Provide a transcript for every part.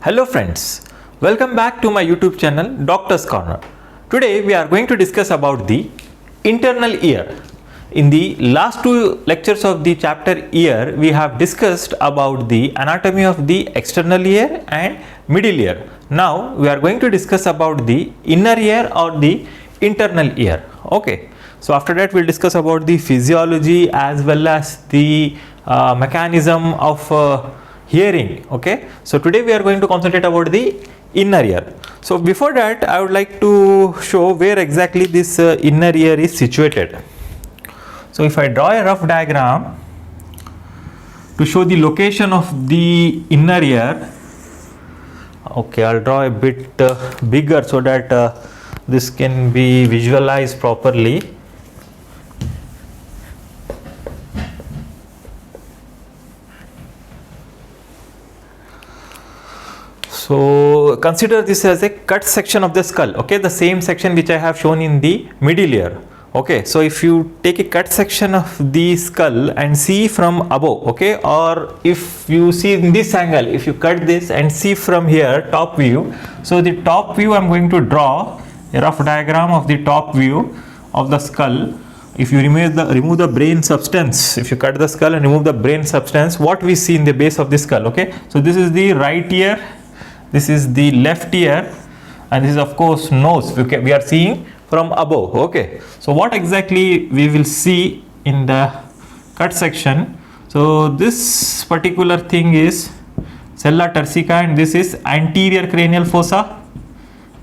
Hello friends, welcome back to my YouTube channel Doctor's Corner. Today we are going to discuss about the internal ear. In the last two lectures of the chapter ear, we have discussed about the anatomy of the external ear and middle ear. Now we are going to discuss about the inner ear or the internal ear. Okay. So after that we'll discuss about the physiology as well as the mechanism of hearing. Okay, so today we are going to concentrate about the inner ear. So before that I would like to show where exactly this inner ear is situated. So if I draw a rough diagram to show the location of the inner ear, okay, I'll draw a bit bigger so that this can be visualized properly. So consider this as a cut section of the skull, okay, the same section which I have shown in the middle ear. Okay, so if you take a cut section of the skull and see from above, okay, or if you see in this angle, if you cut this and see from here top view, so the top view I'm going to draw a rough diagram of the top view of the skull. If you remove the brain substance, if you cut the skull and remove the brain substance, what we see in the base of the skull, okay, so this is the right ear, this is the left ear, and this is of course nose. Okay, we are seeing from above. Okay, so what exactly we will see in the cut section? So this particular thing is sella turcica and this is anterior cranial fossa,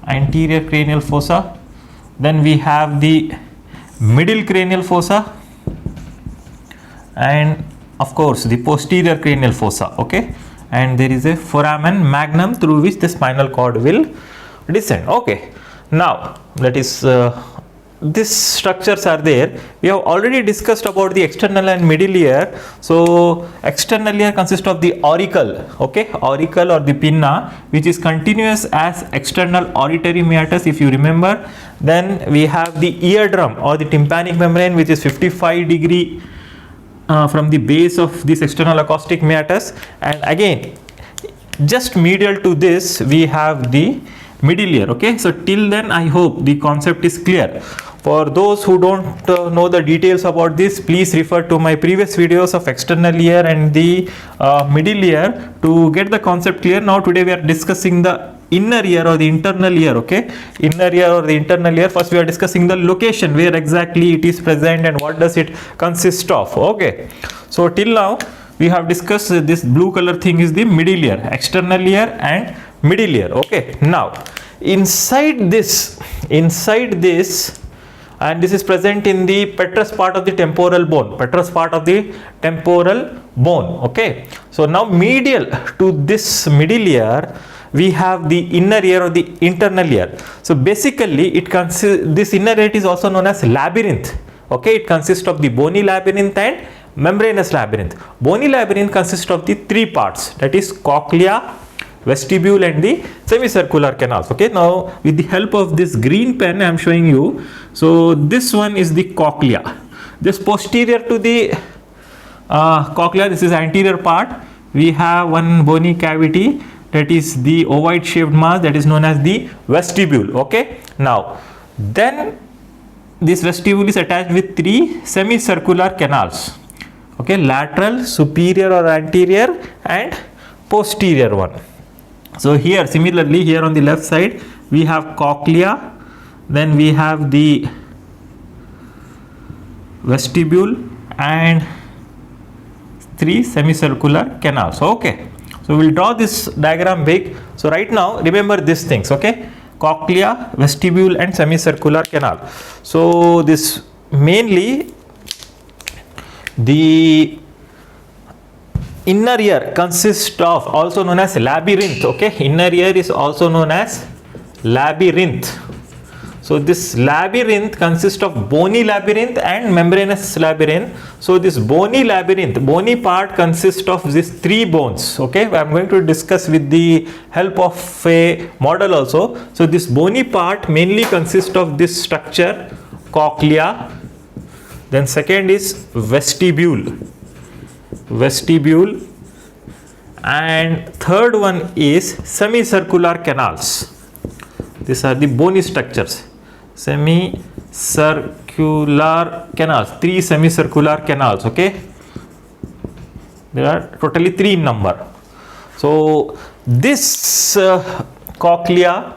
anterior cranial fossa. Then we have the middle cranial fossa and of course the posterior cranial fossa. Okay, and there is a foramen magnum through which the spinal cord will descend. Okay, now that is these structures are there. We have already discussed about the external and middle ear. So external ear consists of the auricle, okay, auricle or the pinna, which is continuous as external auditory meatus, if you remember. Then we have the eardrum or the tympanic membrane, which is 55° from the base of this external acoustic meatus, and again just medial to this we have the middle ear. Okay, so till then I hope the concept is clear. For those who don't know the details about this, please refer to my previous videos of external ear and the middle ear to get the concept clear. Now today we are discussing the inner ear or the internal ear. Okay, inner ear or the internal ear. First we are discussing the location, where exactly it is present and what does it consist of. Okay, so till now we have discussed this blue color thing is the middle ear, external ear and middle ear. Okay, now inside this and this is present in the petrous part of the temporal bone, petrous part of the temporal bone. Okay, so now medial to this middle ear we have the inner ear or the internal ear. So basically it consists, this inner ear is also known as labyrinth. Okay, it consists of the bony labyrinth and membranous labyrinth. Bony labyrinth consists of the three parts, that is cochlea, vestibule and the semicircular canals. Okay, now with the help of this green pen I am showing you. So this one is the cochlea. This posterior to the cochlea, this is anterior part, we have one bony cavity, that is the ovoid shaped mass, that is known as the vestibule. Okay, now then this vestibule is attached with three semicircular canals. Okay, lateral, superior or anterior and posterior one. So here similarly, here on the left side we have cochlea, then we have the vestibule and three semicircular canals. Okay, so we will draw this diagram big. So right now remember these things. Okay, cochlea, vestibule and semicircular canal. So this mainly the inner ear consists of, also known as labyrinth. Okay, inner ear is also known as labyrinth. So this labyrinth consists of bony labyrinth and membranous labyrinth. So this bony labyrinth, bony part consists of these three bones. Okay, I am going to discuss with the help of a model also. So this bony part mainly consists of this structure, cochlea. Then second is vestibule, and third one is semicircular canals. These are the bony structures. Semicircular canals, 3 semicircular canals, okay. There are totally 3 in number. So this cochlea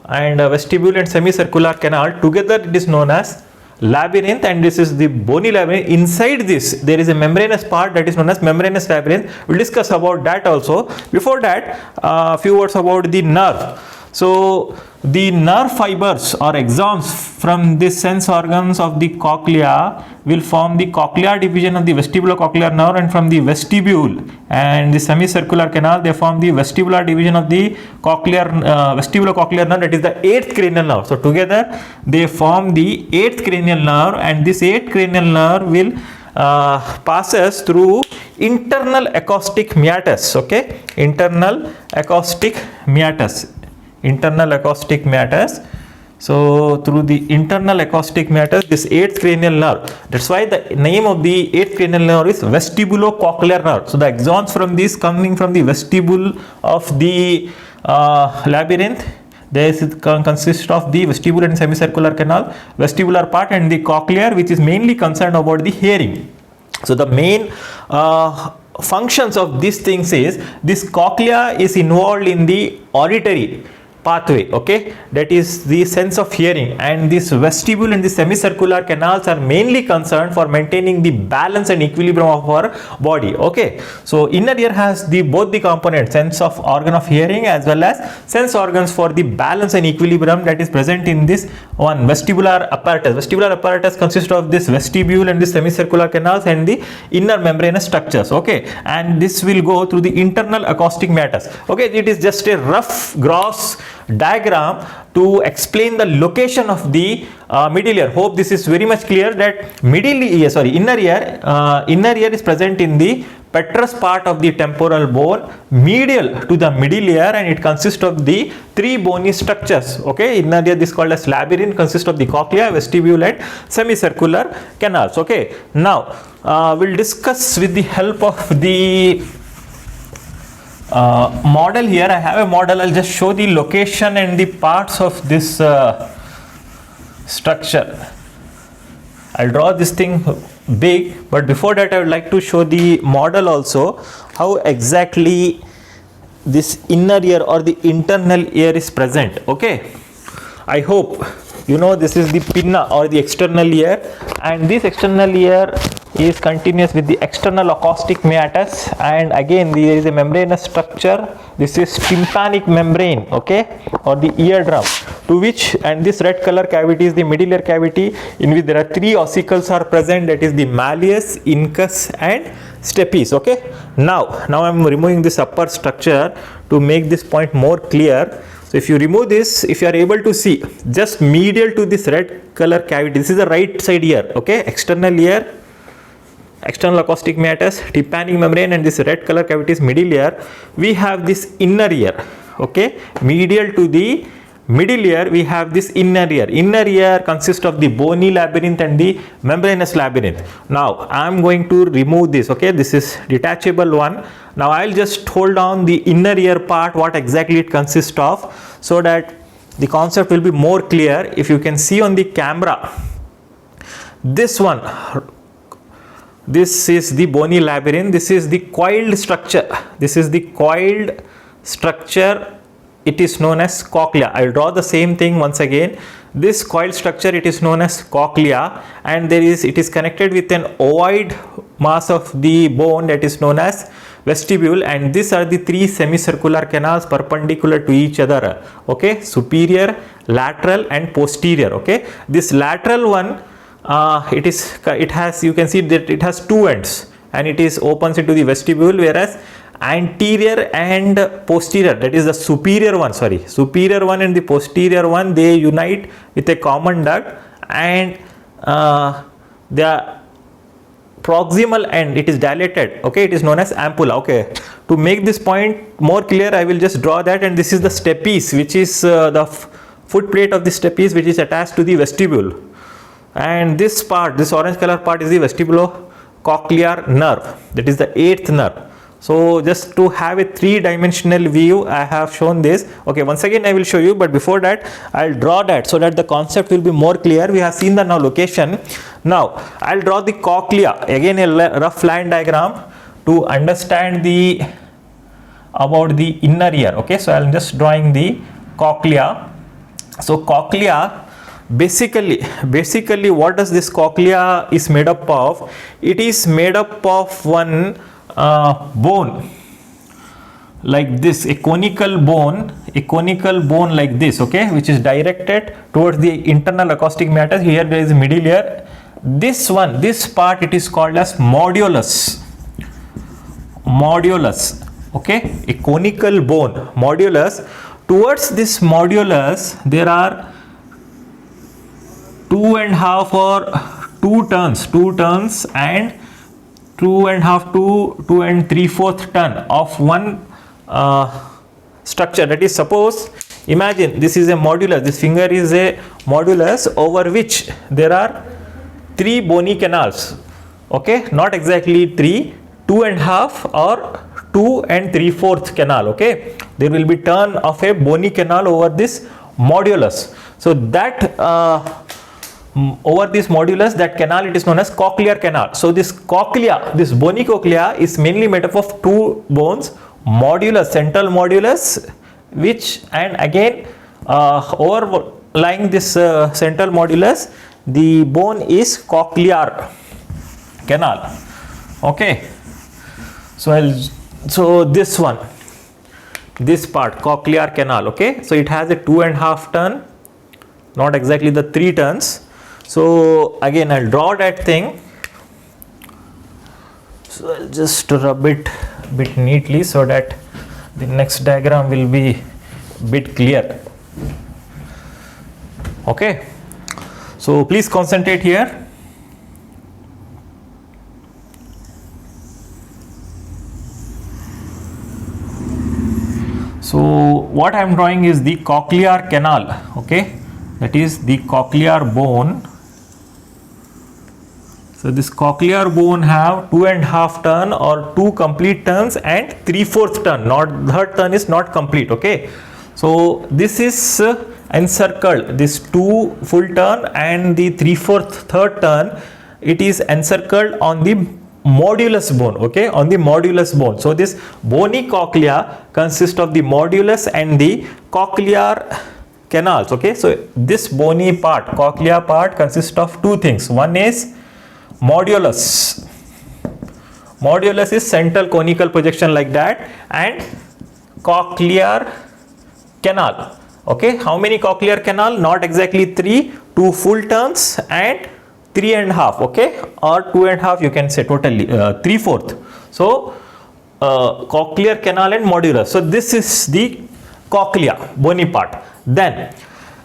and vestibule and semicircular canal together, it is known as labyrinth, and this is the bony labyrinth. Inside this there is a membranous part that is known as membranous labyrinth. We'll discuss about that also. Before that, a few words about the nerve. So the nerve fibers or axons from the sense organs of the cochlea will form the cochlear division of the vestibulocochlear nerve, and from the vestibule and the semicircular canal they form the vestibular division of the cochlear vestibulocochlear nerve, that is the 8th cranial nerve. So together they form the 8th cranial nerve, and this 8th cranial nerve will passes through internal acoustic meatus, okay, internal acoustic meatus. So through the internal acoustic meatus, this 8th cranial nerve, that's why the name of the 8th cranial nerve is vestibulocochlear nerve. So the axons from this coming from the vestibule of the labyrinth, there consists of the vestibule and semicircular canal, vestibular part, and the cochlear, which is mainly concerned about the hearing. So the main functions of these things is this cochlea is involved in the auditory pathway, okay, that is the sense of hearing, and this vestibule and the semicircular canals are mainly concerned for maintaining the balance and equilibrium of our body, okay. So inner ear has both the components, sense of organ of hearing as well as sense organs for the balance and equilibrium, that is present in this one vestibular apparatus. Vestibular apparatus consists of this vestibule and the semicircular canals and the inner membranous structures, okay, and this will go through the internal acoustic meatus, okay. It is just a rough gross diagram to explain the location of the middle ear. Hope this is very much clear that inner ear is present in the petrous part of the temporal bone medial to the middle ear, and it consists of the 3 bony structures, okay. Inner ear is called as labyrinth, consists of the cochlea, vestibule and semicircular canals, okay. Now we'll discuss with the help of the model. Here I have a model. I'll just show the location and the parts of this structure. I'll draw this thing big, but before that I would like to show the model also, how exactly this inner ear or the internal ear is present, okay. I hope you know this is the pinna or the external ear, and this external ear is continuous with the external acoustic meatus, and again there is a membranous structure. This is tympanic membrane, okay, or the eardrum, to which, and this red color cavity is the middle ear cavity, in which there are 3 ossicles are present, that is the malleus, incus and stapes, okay. Now I am removing this upper structure to make this point more clear. So if you remove this, if you are able to see just medial to this red color cavity, this is the right side ear, okay, external ear, external acoustic meatus, tympanic membrane, and this red color cavity is middle ear. We have this inner ear, okay, medial to the middle ear we have this inner ear. Inner ear consists of the bony labyrinth and the membranous labyrinth. Now I am going to remove this, okay, this is detachable one. Now I will just hold down the inner ear part, what exactly it consists of, so that the concept will be more clear. If you can see on the camera, this one, this is the bony labyrinth, this is the coiled structure, this is the coiled structure, it is known as cochlea. I will draw the same thing once again. This coiled structure, it is known as cochlea, and it is connected with an ovoid mass of the bone that is known as vestibule, and these are the 3 semicircular canals perpendicular to each other, okay, superior, lateral and posterior, okay. This lateral one, it has, you can see that it has 2 ends, and it is opens into the vestibule, whereas anterior and posterior, that is the superior one and the posterior one, they unite with a common duct, and the proximal end, it is dilated, okay, it is known as ampulla, okay. To make this point more clear, I will just draw that, and this is the stapes, which is the foot plate of the stapes, which is attached to the vestibule, and this part, this orange color part, is the vestibulocochlear nerve, that is the 8th nerve, So just to have a three-dimensional view, I have shown this. Okay, once again I will show you, but before that I'll draw that so that the concept will be more clear. We have seen the now location. Now I'll draw the cochlea, again a rough line diagram to understand the about the inner ear. Okay, so I'm just drawing the cochlea. So cochlea, basically what does this cochlea is made up of? It is made up of one bone like this, a conical bone like this, okay, which is directed towards the internal acoustic matter. Here there is a middle ear. This part, it is called as modulus, okay, a conical bone, modulus. Towards this modulus there are 2.5 or 2 turns and 2.5 to 2 3/4 ton of one structure. That is, suppose, imagine this is a modulus, this finger is a modulus over which there are 3 bony canals, okay, not exactly 3, 2.5 or 2 3/4 canal, okay. There will be turn of a bony canal over this modulus. So that over this modulus, that canal, it is known as cochlear canal. So this cochlea, this bony cochlea is mainly made up of 2 bones, modulus, central modulus, which, and again overlying this central modulus, the bone is cochlear canal, okay. So this one, this part, cochlear canal, okay. So it has a 2.5 turn, not exactly the 3 turns. So again I'll draw that thing. So I'll just rub it a bit neatly so that the next diagram will be a bit clear, okay. So please concentrate here. So what I am drawing is the cochlear canal, okay, that is the cochlear bone. So this cochlear bone have 2.5 turn or 2 complete turns and 3/4 turn, not third turn is not complete, okay. So this is encircled, this 2 full turn and the 3/4 third turn, it is encircled on the modulus bone, okay, on the modulus bone. So this bony cochlea consists of the modulus and the cochlear canals, okay. So this bony part, cochlea part, consists of 2 things. One is modulus. Modulus is central conical projection like that, and cochlear canal, okay. How many cochlear canal? Not exactly 3, 2 full turns and 3.5, okay, or 2.5 you can say, totally 3/4. So cochlear canal and modulus. So this is the cochlea, bony part. Then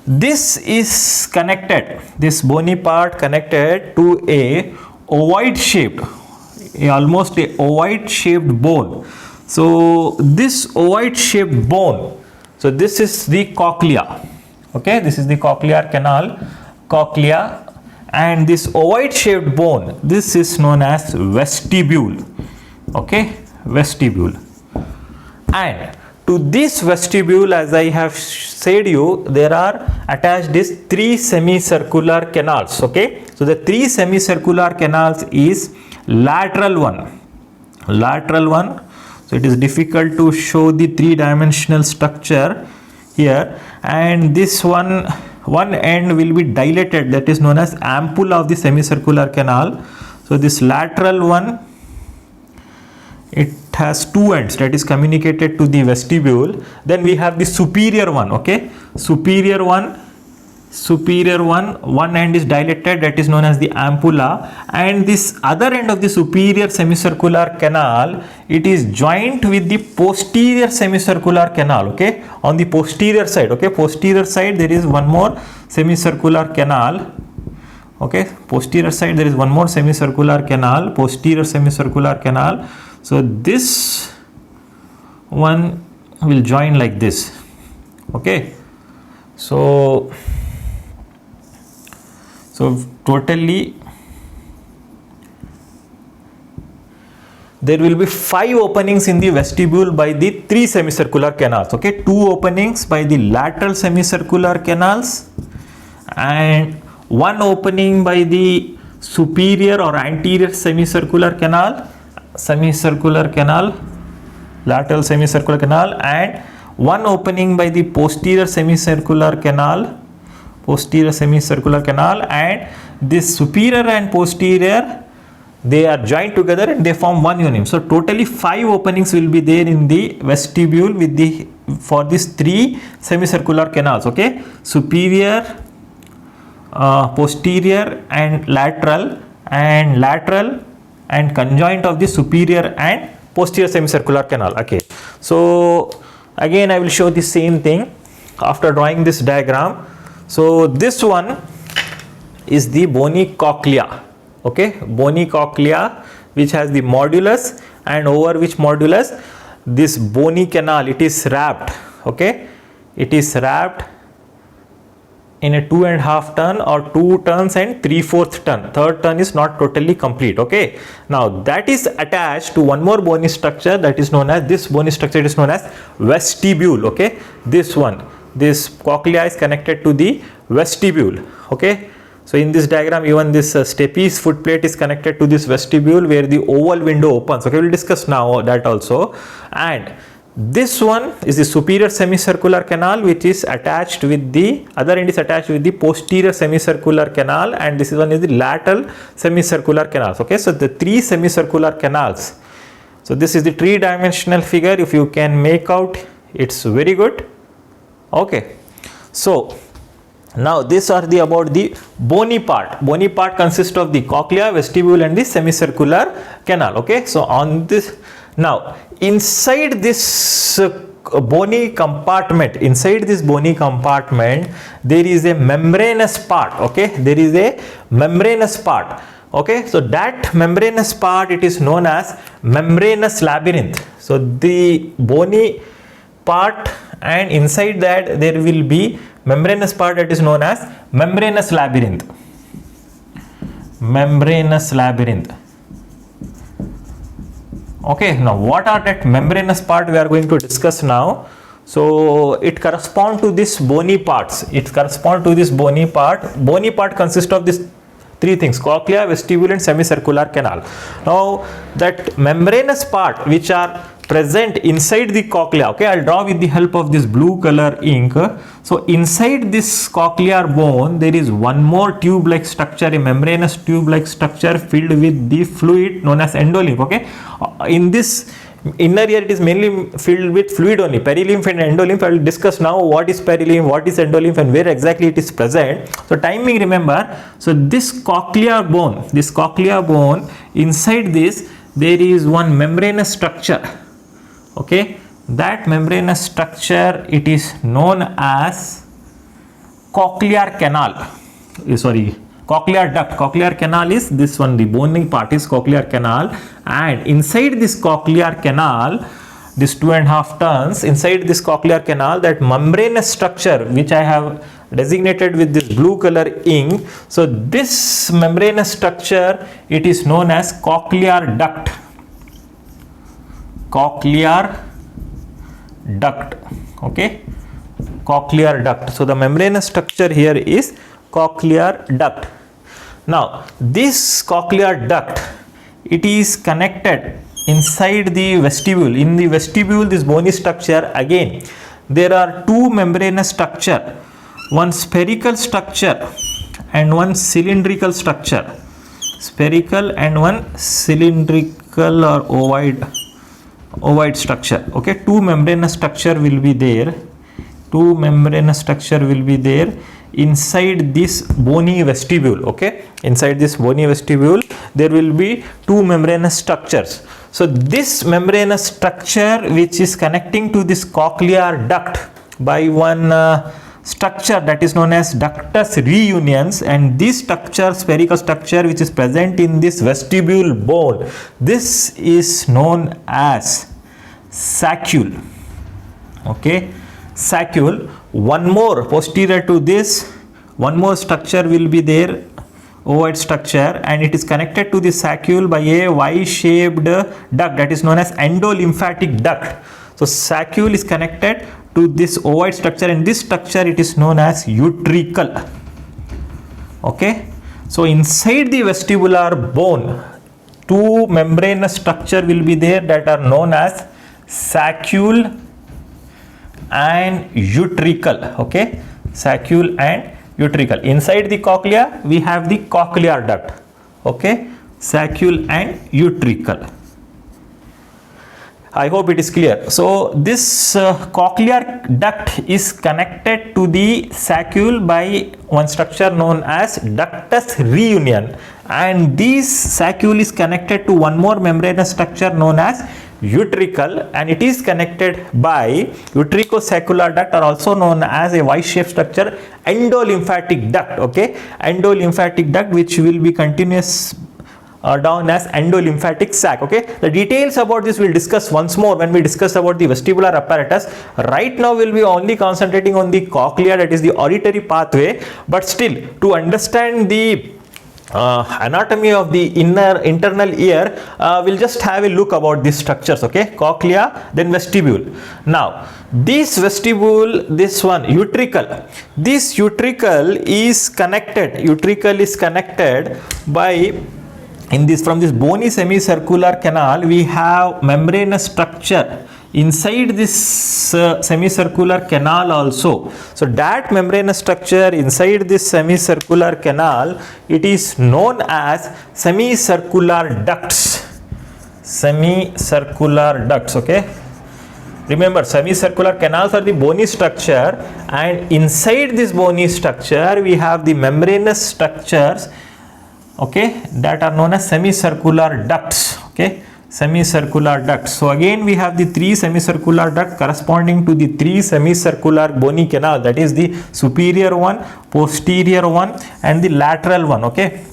this is connected, this bony part connected to a ovoid shaped, almost a ovoid shaped bone. So this ovoid shaped bone, so this is the cochlea, okay, this is the cochlear canal, cochlea, and this ovoid shaped bone, this is known as vestibule, okay, vestibule. And to this vestibule, as I have said you, there are attached these 3 semicircular canals, okay. So the 3 semicircular canals is lateral one. So it is difficult to show the 3-dimensional structure here, and this one end will be dilated, that is known as ampulla of the semicircular canal. So this lateral one, it has 2 ends that is communicated to the vestibule. Then we have the superior one, okay, superior one, one end is dilated, that is known as the ampulla, and this other end of the superior semicircular canal, it is joined with the posterior semicircular canal, okay, on the posterior side, okay, posterior side there is one more semicircular canal, okay, posterior side there is one more semicircular canal, posterior semicircular canal. So this one will join like this, okay. So totally there will be 5 openings in the vestibule by the 3 semicircular canals. Okay, 2 openings by the lateral semicircular canals and 1 opening by the superior or anterior semicircular canal, lateral semicircular canal, and 1 opening by the posterior semicircular canal, and this superior and posterior, they are joined together and they form one unit. So totally 5 openings will be there in the vestibule for these 3 semicircular canals. Okay, superior, posterior and lateral and conjoint of the superior and posterior semicircular canal. Okay, so again I will show the same thing after drawing this diagram. So this one is the bony cochlea. Okay, bony cochlea, which has the modulus, and over which modulus this bony canal, it is wrapped. Okay, it is wrapped in a 2.5 turn or 2 turns and 3/4 turn. Third turn is not totally complete. Okay, now that is attached to one more bony structure, that is known as, this bony structure is known as vestibule. Okay, this cochlea is connected to the vestibule. Okay, so in this diagram, even this stapes foot plate is connected to this vestibule where the oval window opens. Okay, we will discuss now that also. And this one is the superior semicircular canal, which is attached with the other end, is attached with the posterior semicircular canal, and this one is the lateral semicircular canals. Okay, so the 3 semicircular canals. So this is the 3-dimensional figure. If you can make out, it's very good. Okay, so now these are about the bony part. Bony part consists of the cochlea, vestibule and the semicircular canal. Okay, so on this, now inside this bony compartment, there is a membranous part. Okay, there is a membranous part. Okay, so that membranous part, it is known as membranous labyrinth. So the bony part, and inside that there will be membranous part, that is known as membranous labyrinth. Okay, now what are that membranous part we are going to discuss now. So it corresponds to this bony parts. Bony part consists of this 3 things: cochlea, vestibule and semicircular canal. Now that membranous part which are present inside the cochlea, okay, I'll draw with the help of this blue color ink. So inside this cochlear bone, there is one more tube like structure, a membranous tube like structure filled with the fluid known as endolymph. Okay, in this inner ear, it is mainly filled with fluid only, perilymph and endolymph. I will discuss now what is perilymph, what is endolymph and where exactly it is present. So timing, remember, so this cochlear bone, inside this there is one membranous structure. Okay, that membranous structure, it is known as cochlear canal. Cochlear duct. Cochlear canal is this one, the bony part is cochlear canal, and inside this cochlear canal, this 2.5 turns, inside this cochlear canal, that membranous structure which I have designated with this blue color ink. So this membranous structure, it is known as cochlear duct. Okay, cochlear duct. So the membranous structure here is cochlear duct. Now this cochlear duct, it is connected inside the vestibule. In the vestibule, this bony structure, again there are 2 membranous structure, one spherical structure and one cylindrical structure. Spherical and one cylindrical or ovoid structure. Okay, 2 membranous structure will be there. Inside this bony vestibule. Okay, inside this bony vestibule, there will be 2 membranous structures. So this membranous structure which is connecting to this cochlear duct by one structure, that is known as ductus reunions, and this structure, spherical structure which is present in this vestibule bone, this is known as saccule. Okay, saccule. One more posterior to this, one more structure will be there. ovoid structure, and it is connected to the saccule by a Y-shaped duct that is known as endolymphatic duct. So saccule is connected to this ovoid structure, and this structure it is known as utricle. Okay, so inside the vestibular bone, two membranous structure will be there that are known as saccule and utricle. Okay, saccule and utricle. Inside the cochlea we have the cochlear duct. Okay, saccule and utricle. I hope it is clear. So this cochlear duct is connected to the saccule by one structure known as ductus reunion, and this saccule is connected to one more membranous structure known as utricle, and it is connected by utricosaccular duct, or also known as a Y-shaped structure, endolymphatic duct. Okay, endolymphatic duct, which will be continuous down as endolymphatic sac. Okay, the details about this we'll discuss once more when we discuss about the vestibular apparatus. Right now we'll be only concentrating on the cochlea, that is the auditory pathway, but still to understand the anatomy of the internal ear, we'll just have a look about these structures. Okay, cochlea, then vestibule. Now this vestibule, this one utricle, this utricle is connected by, in this, from this bony semicircular canal we have membranous structure inside this semicircular canal also. So that membranous structure inside this semicircular canal, it is known as semicircular ducts. Semicircular ducts. Okay, remember, semicircular canals are the bony structure, and inside this bony structure we have the membranous structures, okay, that are known as semicircular ducts. Okay, semicircular ducts. So again we have the three semicircular ducts corresponding to the three semicircular bony canal, that is the superior one, posterior one, and the lateral one. Okay,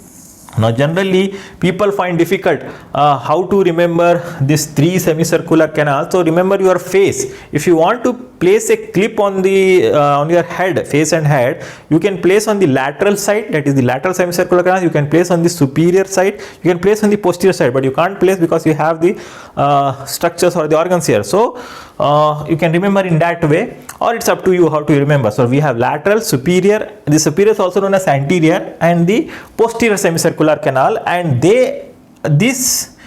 now generally people find difficult how to remember these three semicircular canals. So remember your face. If you want to place a clip on the on your head, face and head, you can place on the lateral side, that is the lateral semicircular canal. You can place on the superior side, you can place on the posterior side, but you can't place because you have the structures or the organs here. So you can remember in that way, or it's up to you how to remember. So we have lateral, superior. The superior is also known as anterior, and the posterior semicircular canal, and these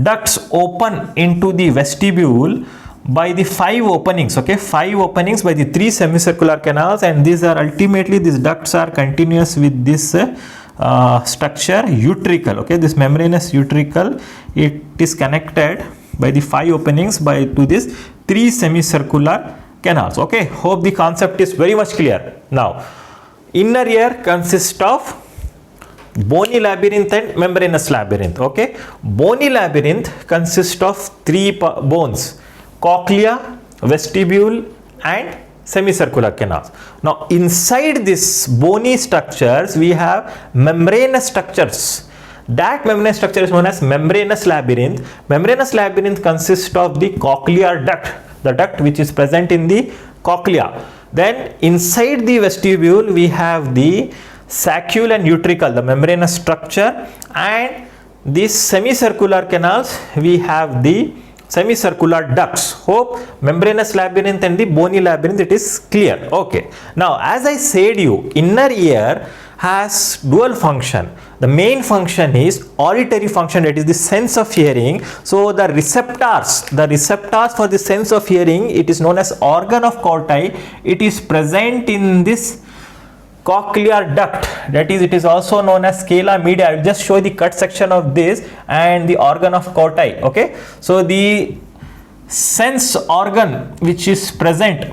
ducts open into the vestibule by the 5 openings. Okay, 5 openings by the 3 semicircular canals, and these ducts are continuous with this structure utricle. Okay, this membranous utricle, it is connected by the 5 openings to this 3 semicircular canals. Okay, hope the concept is very much clear. Now inner ear consists of bony labyrinth and membranous labyrinth. Okay, bony labyrinth consists of 3 bones: cochlea, vestibule, and semicircular canals. Now inside this bony structures we have membranous structures. That membranous structure is known as membranous labyrinth. Membranous labyrinth consists of the cochlear duct, the duct which is present in the cochlea. Then inside the vestibule we have the saccule and utricle, the membranous structure, and these semicircular canals we have the semicircular ducts. Hope membranous labyrinth and the bony labyrinth it is clear. Okay, now as I said you, inner ear has dual function. The main function is auditory function, that is the sense of hearing. So the receptors for the sense of hearing, it is known as organ of Corti. It is present in this cochlear duct, that is, it is also known as scala media. I will just show the cut section of this and the organ of Corti. Okay, so the sense organ which is present,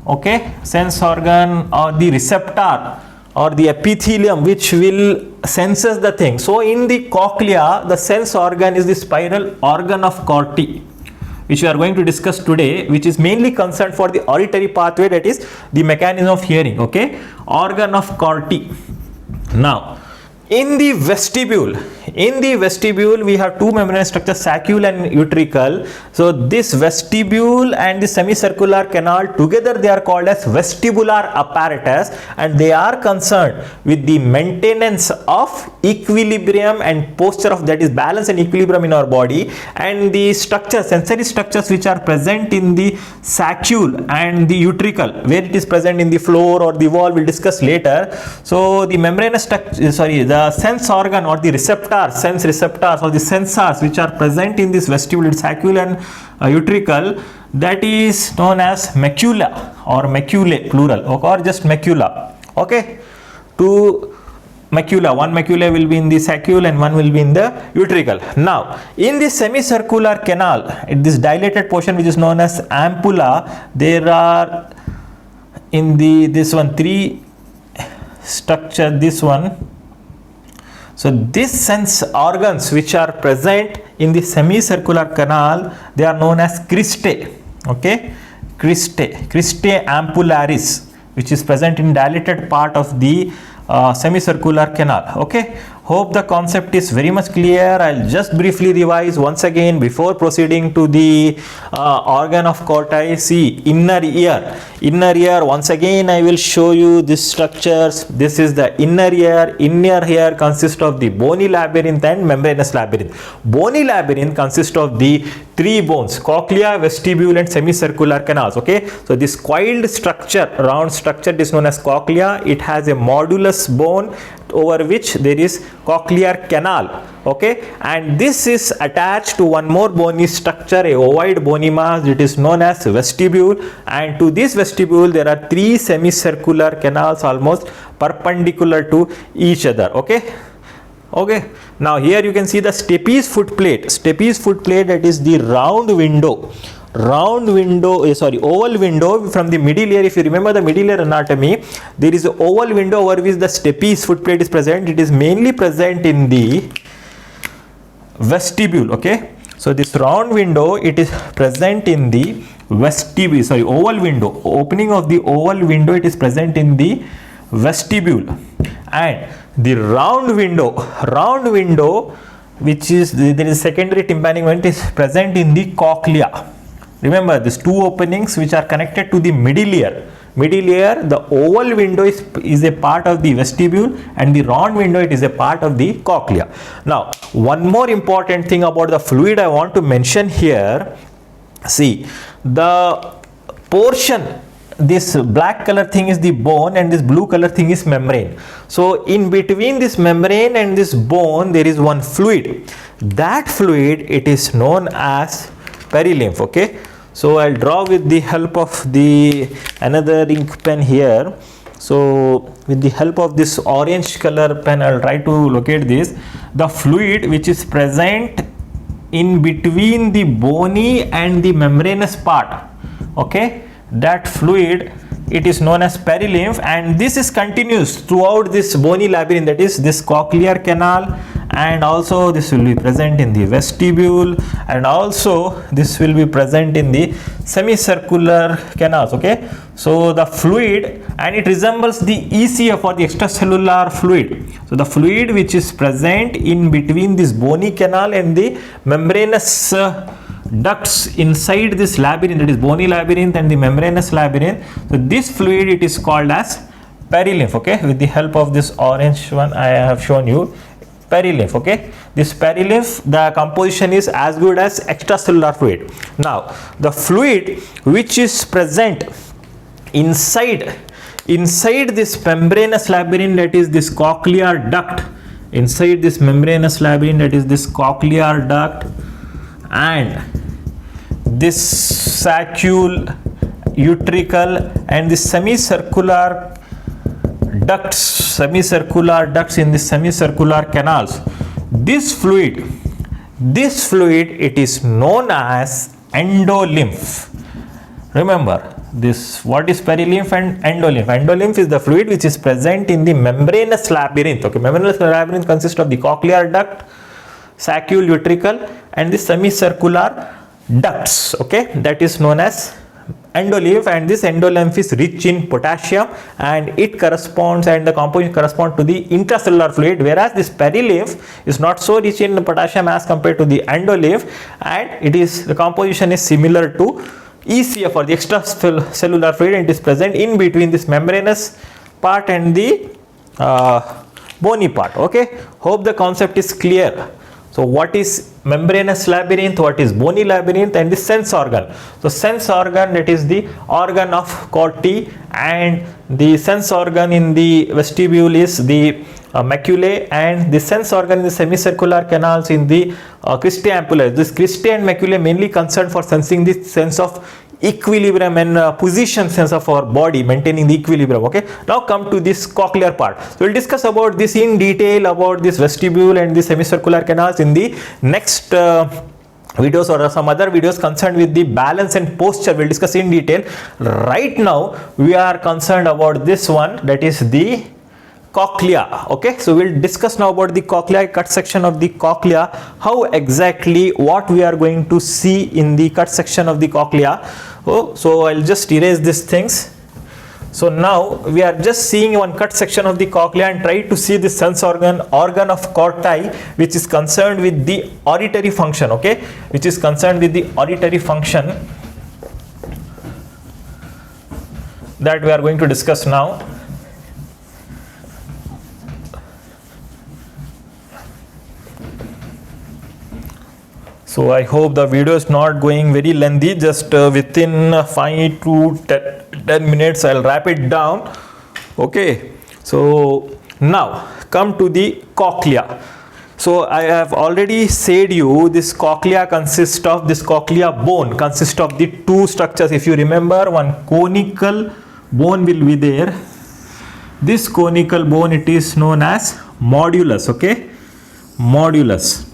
okay, sense organ or the receptor or the epithelium which will senses the thing. So in the cochlea, the sense organ is the spiral organ of Corti, which we are going to discuss today, which is mainly concerned for the auditory pathway, that is the mechanism of hearing. Okay, organ of Corti. Now In the vestibule, we have two membranous structures, saccule and utricle. So this vestibule and the semicircular canal together, they are called as vestibular apparatus, and they are concerned with the maintenance of equilibrium and posture of, that is, balance and equilibrium in our body. And the structures, sensory structures which are present in the saccule and the utricle, where it is present in the floor or the wall, we'll discuss later. So the membranous structure, the sense organ or the receptors, sense receptors or the sensors which are present in this vestibule, saccule and utricle, that is known as macula or maculae plural, or just macula. Okay, two macula, one macula will be in the saccule and one will be in the utricle. Now in the semicircular canal, in this dilated portion which is known as ampulla, there are in the this one three structure, this one. So these sense organs which are present in the semicircular canal, they are known as cristae. Okay, cristae ampullaris, which is present in dilated part of the semicircular canal. Okay, hope the concept is very much clear. I'll just briefly revise once again before proceeding to the organ of Corti. See, inner ear. Once again I will show you these structures. This is the inner ear. Inner ear consists of the bony labyrinth and membranous labyrinth. Bony labyrinth consists of the three bones, cochlea, vestibule and semicircular canals. Okay, so this coiled structure, round structure, is known as cochlea. It has a modulus bone over which there is cochlear canal. Okay, and this is attached to one more bony structure, a ovoid bony mass, it is known as vestibule, and to this vestibule there are three semicircular canals almost perpendicular to each other. Okay, now here you can see the stapes foot plate, that is the oval window from the middle ear. If you remember the middle ear anatomy, there is an oval window over which the stapes foot plate is present. It is mainly present in the vestibule. Okay, so this round window, it is present in the vestibule, oval window, opening of the oval window, it is present in the vestibule. And the round window which is there is secondary tympanic, is present in the cochlea. Remember these two openings which are connected to the middle ear. The oval window is a part of the vestibule, and the round window, it is a part of the cochlea. Now one more important thing about the fluid I want to mention here. See, the portion, this black color thing is the bone and this blue color thing is membrane. So in between this membrane and this bone there is one fluid. That fluid, it is known as perilymph. Okay, so I'll draw with the help of the another ink pen here. So with the help of this orange color pen, I'll try to locate this. The fluid which is present in between the bony and the membranous part, okay, that fluid, it is known as perilymph, and this is continuous throughout this bony labyrinth, that is this cochlear canal, and also this will be present in the vestibule, and also this will be present in the semicircular canals. Okay, so the fluid, and it resembles the ECF or the extracellular fluid. So the fluid which is present in between this bony canal and the membranous ducts inside this labyrinth, that is bony labyrinth and the membranous labyrinth. So this fluid, it is called as perilymph. Okay, with the help of this orange one I have shown you, perilymph. Okay, this perilymph, the composition is as good as extracellular fluid. Now the fluid which is present inside this membranous labyrinth, that is this cochlear duct, inside this membranous labyrinth, that is this cochlear duct, and this saccule, utricle, and the semicircular ducts in the semicircular canals. This fluid, it is known as endolymph. Remember this, what is perilymph and endolymph? Endolymph is the fluid which is present in the membranous labyrinth. Okay, membranous labyrinth consists of the cochlear duct, saccule, utricle, and the semicircular ducts. Okay, that is known as endolymph, and this endolymph is rich in potassium, and it corresponds, and the composition corresponds to the intracellular fluid, whereas this perilymph is not so rich in potassium as compared to the endolymph, and it is, the composition is similar to ECF, or the extracellular fluid, and it is present in between this membranous part and the bony part. Okay, hope the concept is clear. So what is membranous labyrinth, what is bony labyrinth, and the sense organ. So sense organ, that is the organ of Corti, and the sense organ in the vestibule is the maculae, and the sense organ in the semicircular canals in the cristae ampullaris. This cristae and maculae mainly concerned for sensing the sense of equilibrium and position sense of our body, maintaining the equilibrium. Okay, now come to this cochlear part. So we'll discuss about this in detail, about this vestibule and the semicircular canals in the next videos, or some other videos concerned with the balance and posture. We'll discuss in detail. Right now we are concerned about this one, that is the cochlea. Okay, so we'll discuss now about the cochlea, cut section of the cochlea, how exactly what we are going to see in the cut section of the cochlea. So I'll just erase these things. So now we are just seeing one cut section of the cochlea and try to see the sense organ of Corti, which is concerned with the auditory function. Okay, which is concerned with the auditory function, that we are going to discuss now. So I hope the video is not going very lengthy, just within 5 to 10 minutes I'll wrap it down. Okay, so now come to the cochlea. So I have already said you, this cochlea consists of, this cochlea bone consists of the two structures. If you remember, one conical bone will be there. This conical bone, it is known as modulus. Okay, modulus.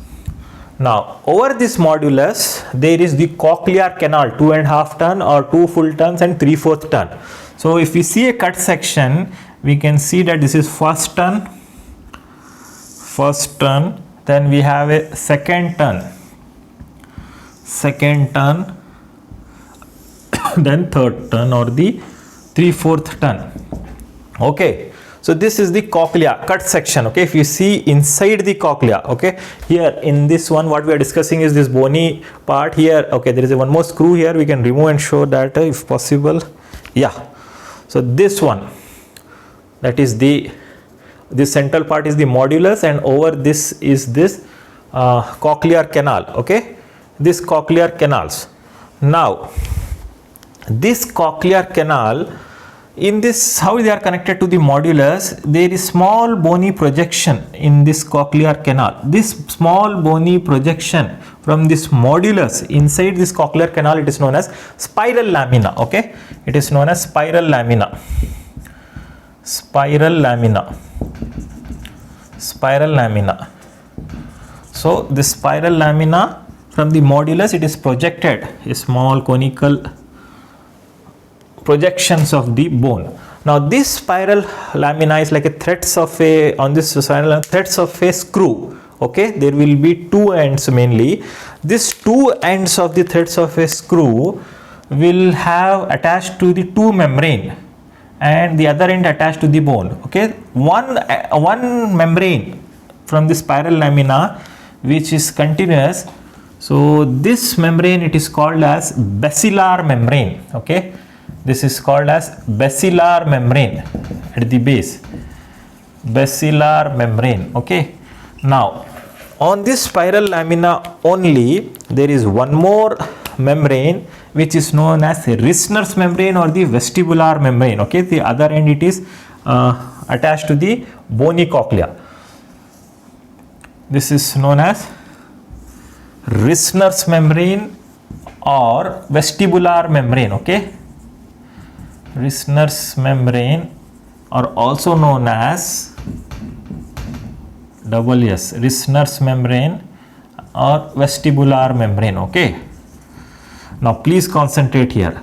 Now over this modulus there is the cochlear canal, 2.5 ton or 2 full tons and 3/4 ton. So if we see a cut section, we can see that this is first ton, then we have a second ton, then third ton, or the 3/4 ton. Okay, so this is the cochlea cut section. Okay, if you see inside the cochlea, okay, here in this one what we are discussing is this bony part here. Okay, there is one more screw here, we can remove and show that if possible. Yeah, so this one, that is this central part is the modulus, and over this is this cochlear canal. Okay, this cochlear canals. Now this cochlear canal, in this, how they are connected to the modulus, there is small bony projection in this cochlear canal. This small bony projection from this modulus inside this cochlear canal, it is known as spiral lamina. Okay, it is known as spiral lamina. So this spiral lamina from the modulus, it is projected, a small conical projections of the bone. Now this spiral lamina is like a threads of a, on this spiral threads of a screw. Okay, there will be two ends mainly. These two ends of the threads of a screw will have attached to the two membrane, and the other end attached to the bone. Okay, one membrane from the spiral lamina which is continuous. So this membrane, it is called as basilar membrane. Okay, this is called as basilar membrane at the base, basilar membrane. Okay, now on this spiral lamina only there is one more membrane which is known as Risner's membrane or the vestibular membrane. Okay, the other end it is attached to the bony cochlea. This is known as Risner's membrane or vestibular membrane. Okay, Risner's membrane, or also known as Risner's membrane or vestibular membrane. Okay, now please concentrate here.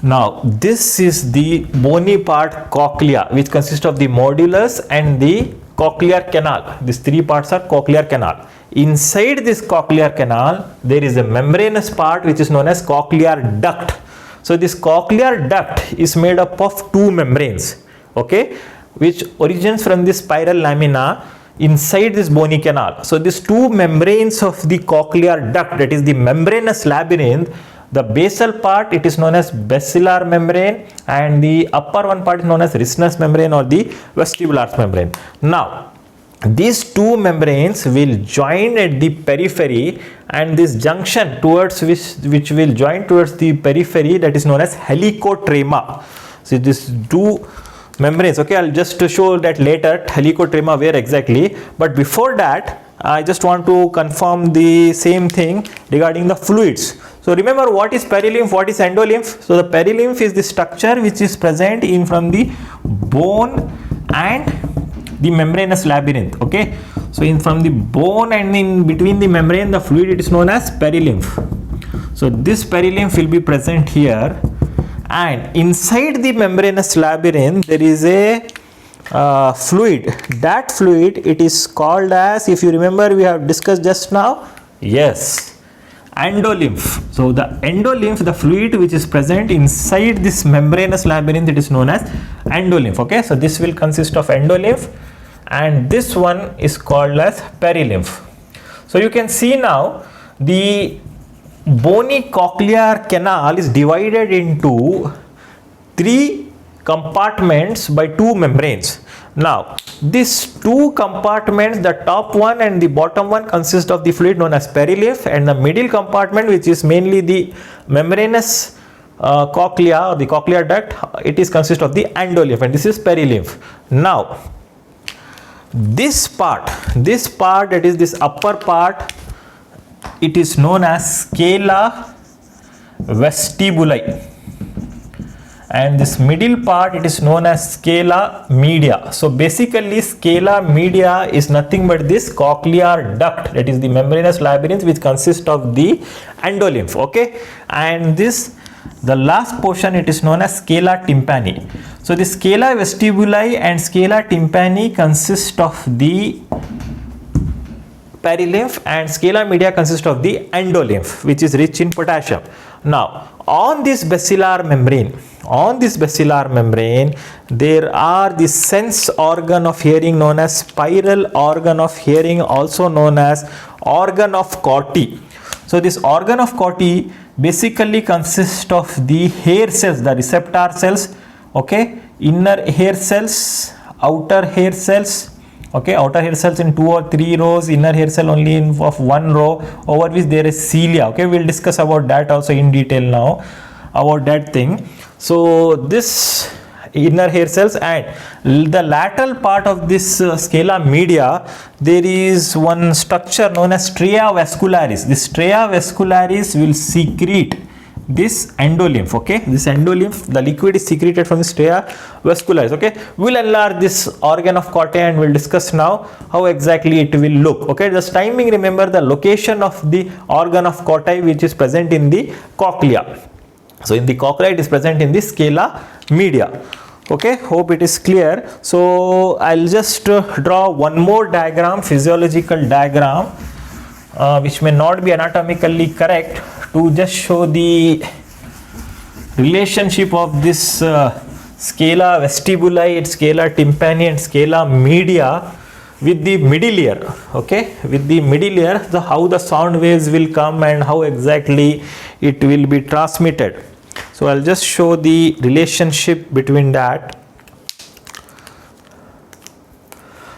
Now this is the bony part cochlea, which consists of the modulus and the cochlear canal. These three parts are cochlear canal. Inside this cochlear canal there is a membranous part which is known as cochlear duct. So this cochlear duct is made up of two membranes, okay, which originates from this spiral lamina inside this bony canal. So these two membranes of the cochlear duct, that is the membranous labyrinth, the basal part it is known as basilar membrane, and the upper one part is known as Reissner's membrane or the vestibular membrane. Now these two membranes will join at the periphery, and this junction towards which will join towards the periphery, that is known as helicotrema. So these two membranes, okay, I'll just show that later, helicotrema where exactly, but before that I just want to confirm the same thing regarding the fluids. So remember, what is perilymph, what is endolymph? So the perilymph is the structure which is present in from the bone and the membranous labyrinth, okay. So in from the bone and in between the membrane, the fluid, it is known as perilymph. So this perilymph will be present here, and inside the membranous labyrinth there is a fluid. That fluid, it is called as, if you remember, we have discussed just now, yes, endolymph. So the endolymph, the fluid which is present inside this membranous labyrinth, it is known as endolymph, okay. So this will consist of endolymph, and this one is called as perilymph. So you can see now the bony cochlear canal is divided into three compartments by two membranes. Now these two compartments, the top one and the bottom one, consist of the fluid known as perilymph, and the middle compartment, which is mainly the membranous cochlea or the cochlear duct, it is consist of the endolymph, and this is perilymph. Now this part, that is this upper part, it is known as scala vestibuli, and this middle part, it is known as scala media. So basically scala media is nothing but this cochlear duct, that is the membranous labyrinth, which consists of the endolymph, okay, and this, the last portion, it is known as scala tympani. So the scala vestibuli and scala tympani consist of the perilymph, and scala media consists of the endolymph, which is rich in potassium. Now on this basilar membrane, there are the sense organ of hearing known as spiral organ of hearing, also known as organ of Corti. So this organ of Corti basically consists of the hair cells, the receptor cells, okay, inner hair cells, outer hair cells, okay, outer hair cells in 2 or 3 rows, inner hair cell only in of 1 row, over which there is cilia, okay. We'll discuss about that also in detail now, about that thing. So this inner hair cells, and the lateral part of this scala media, there is one structure known as stria vascularis. This stria vascularis will secrete this endolymph, okay. This endolymph, the liquid is secreted from the stria vascularis, okay. We'll enlarge this organ of Corti and we'll discuss now how exactly it will look, okay. Just timing, remember the location of the organ of Corti, which is present in the cochlea. So in the cochlea, it is present in the scala media, okay. Hope it is clear. So I'll just draw one more diagram, physiological diagram, which may not be anatomically correct, to just show the relationship of this scala vestibuli, scala tympani and scala media with the middle ear, okay, with the middle ear, how the sound waves will come and how exactly it will be transmitted. So I'll just show the relationship between that.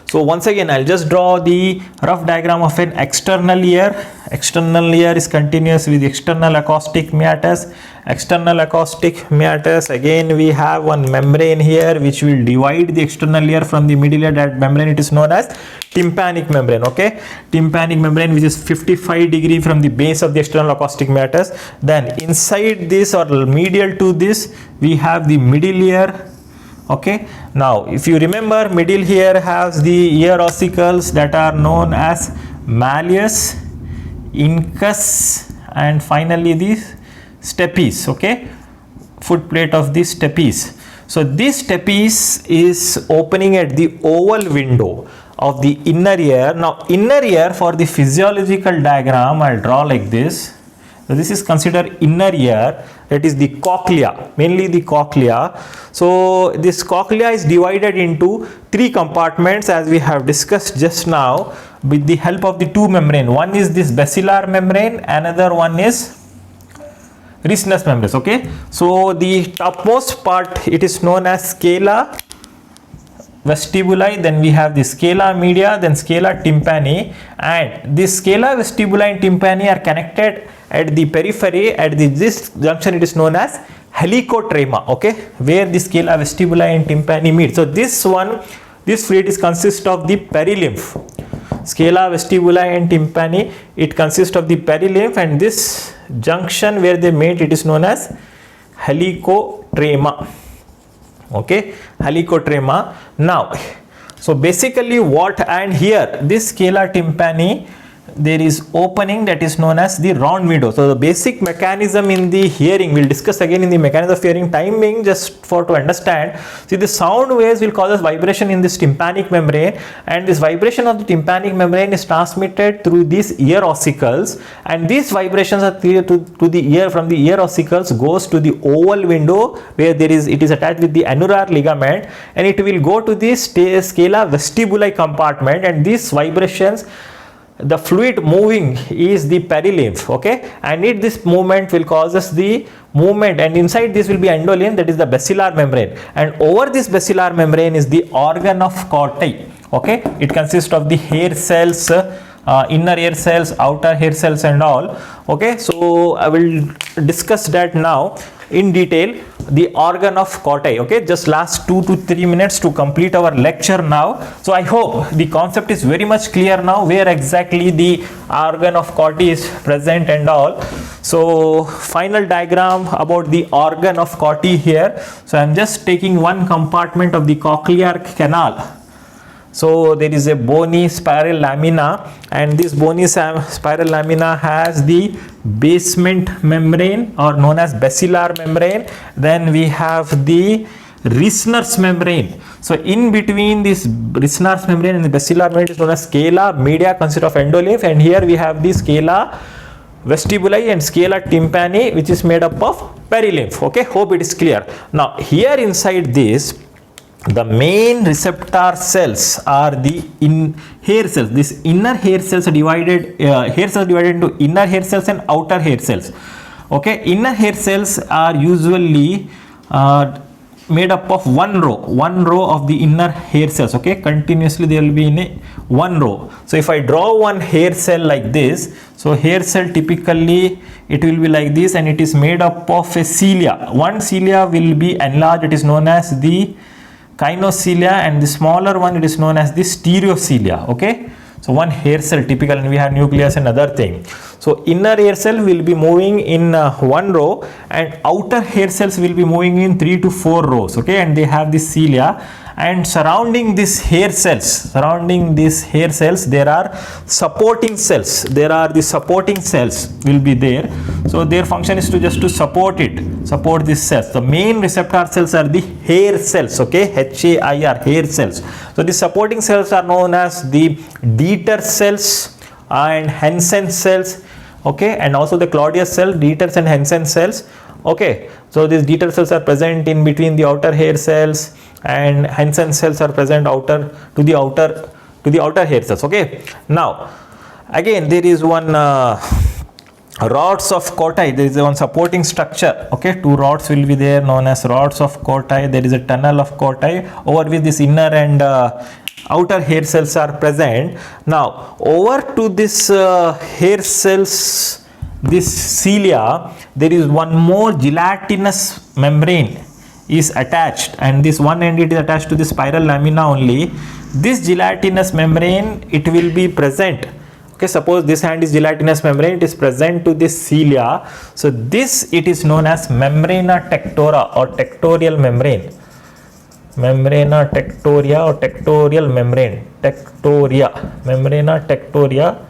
So once again, I'll just draw the rough diagram of an external ear. External ear is continuous with external acoustic meatus. External acoustic meatus, again we have one membrane here which will divide the external ear from the middle ear. That membrane, it is known as tympanic membrane, okay. Tympanic membrane, which is 55 degree from the base of the external acoustic meatus. Then inside this or medial to this, we have the middle ear. Okay, now if you remember, middle here has the ear ossicles that are known as malleus, incus, and finally the stapes, okay, foot plate of the stapes. So this stapes is opening at the oval window of the inner ear. Now inner ear, for the physiological diagram, I'll draw like this. So this is considered inner ear, that is the cochlea, mainly the cochlea. So this cochlea is divided into three compartments as we have discussed just now with the help of the two membrane. One is this basilar membrane, another one is Reissner's membrane. Okay, so the topmost part, it is known as scala vestibuli, then we have the scala media, then scala tympani, and this scala vestibuli and tympani are connected at the periphery. At this junction it is known as helicotrema, okay, where the scala vestibuli and tympani meet. So this fluid is consists of the perilymph. Scala vestibuli and tympani, it consists of the perilymph, and this junction where they meet, it is known as helicotrema. Okay, helicotrema. Now, so basically what, and here this scala tympani, there is opening that is known as the round window. So the basic mechanism in the hearing, we'll discuss again in the mechanism of hearing, timing just for to understand. See, the sound waves will cause vibration in this tympanic membrane, and this vibration of the tympanic membrane is transmitted through these ear ossicles, and these vibrations are clear to the ear. From the ear ossicles goes to the oval window where it is attached with the annular ligament, and it will go to the scala vestibuli compartment, and these vibrations, the fluid moving is the perilymph, okay, and this movement will causes the movement, and inside this will be endolymph, that is the basilar membrane, and over this basilar membrane is the organ of Corti, okay. It consists of the hair cells, inner hair cells, outer hair cells and all, okay. So I will discuss that now in detail, the organ of Corti, okay. Just last 2 to 3 minutes to complete our lecture now. So I hope the concept is very much clear now, where exactly the organ of Corti is present and all. So final diagram about the organ of Corti here. So I am just taking one compartment of the cochlear canal. So there is a bony spiral lamina, and this bony spiral lamina has the basement membrane, or known as basilar membrane. Then we have the Reissner's membrane. So in between this Reissner's membrane and the basilar membrane is known as scala media, consists of endolymph, and here we have the scala vestibuli and scala tympani, which is made up of perilymph. Okay, hope it is clear. Now here inside this, the main receptor cells are the hair cells. These inner hair cells are divided into inner hair cells and outer hair cells. Okay, inner hair cells are usually made up of one row of the inner hair cells. Okay, continuously they will be in one row. So if I draw one hair cell like this, so hair cell typically it will be like this, and it is made up of a cilia. One cilia will be enlarged, it is known as the kinocilia, and the smaller one, it is known as the stereocilia. Okay, so one hair cell typical, and we have nucleus and other thing. So inner hair cell will be moving in one row, and outer hair cells will be moving in 3 to 4 rows. Okay, and they have this cilia, and surrounding these hair cells, there are supporting cells. There are the supporting cells will be there. So their function is to support these cells. The main receptor cells are the hair cells. Okay, HAIR, hair cells. So the supporting cells are known as the Dieter cells and Hensen cells. Okay, and also the Claudius cell, Dieter and Hensen cells. Okay, so these Dieter cells are present in between the outer hair cells, and Hensen cells are present to the outer hair cells. Okay, now again there is one rods of Corti. There is one supporting structure. Okay, 2 rods will be there, known as rods of Corti. There is a tunnel of Corti over which this inner and outer hair cells are present. Now over to this hair cells, this cilia, there is one more gelatinous membrane is attached, and this one end it is attached to the spiral lamina only. This gelatinous membrane, it will be present. Okay, suppose this hand is gelatinous membrane, it is present to this cilia. So this, it is known as membrana tectora or tectorial membrane. Membrana tectoria or tectorial membrane. Membrana tectoria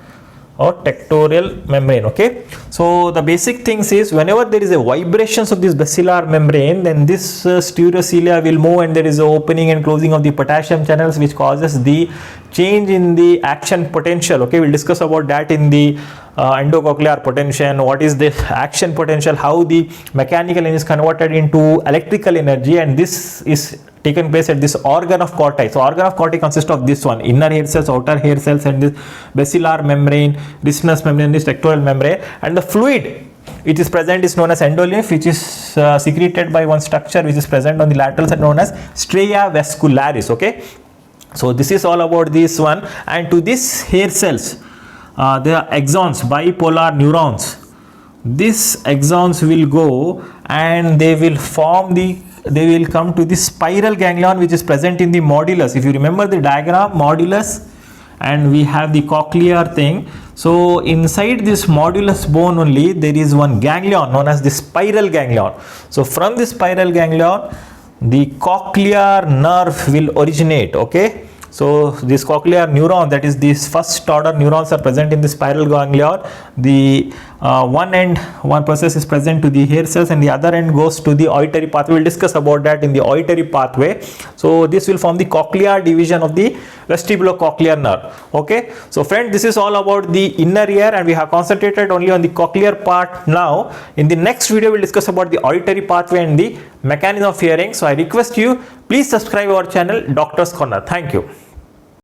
or tectorial membrane. Okay, so the basic things is, whenever there is a vibrations of this basilar membrane, then this stereocilia will move, and there is a opening and closing of the potassium channels, which causes the change in the action potential. Okay, we'll discuss about that in the endocochlear potential, what is the action potential, how the mechanical energy is converted into electrical energy, and this is taken place at this organ of corti. So organ of corti consists of this one: inner hair cells, outer hair cells, and this basilar membrane, rhizinous membrane, this tectoral membrane, and the fluid which is present is known as endolymph, which is secreted by one structure which is present on the laterals and known as stria vascularis. Okay, so this is all about this one. And to this hair cells, there are axons, bipolar neurons. These axons will go and they will come to the spiral ganglion which is present in the modulus. If you remember the diagram, modulus, and we have the cochlear thing. So inside this modulus bone only there is one ganglion known as the spiral ganglion. So from the spiral ganglion the cochlear nerve will originate. Okay, so this cochlear neuron, that is these first order neurons, are present in the spiral ganglion. The one process is present to the hair cells and the other end goes to the auditory pathway. We'll discuss about that in the auditory pathway. So this will form the cochlear division of the vestibulocochlear nerve. Okay, so friend, this is all about the inner ear and we have concentrated only on the cochlear part. Now in the next video we'll discuss about the auditory pathway and the mechanism of hearing. So I request you, please subscribe our channel Doctor's Corner. Thank you.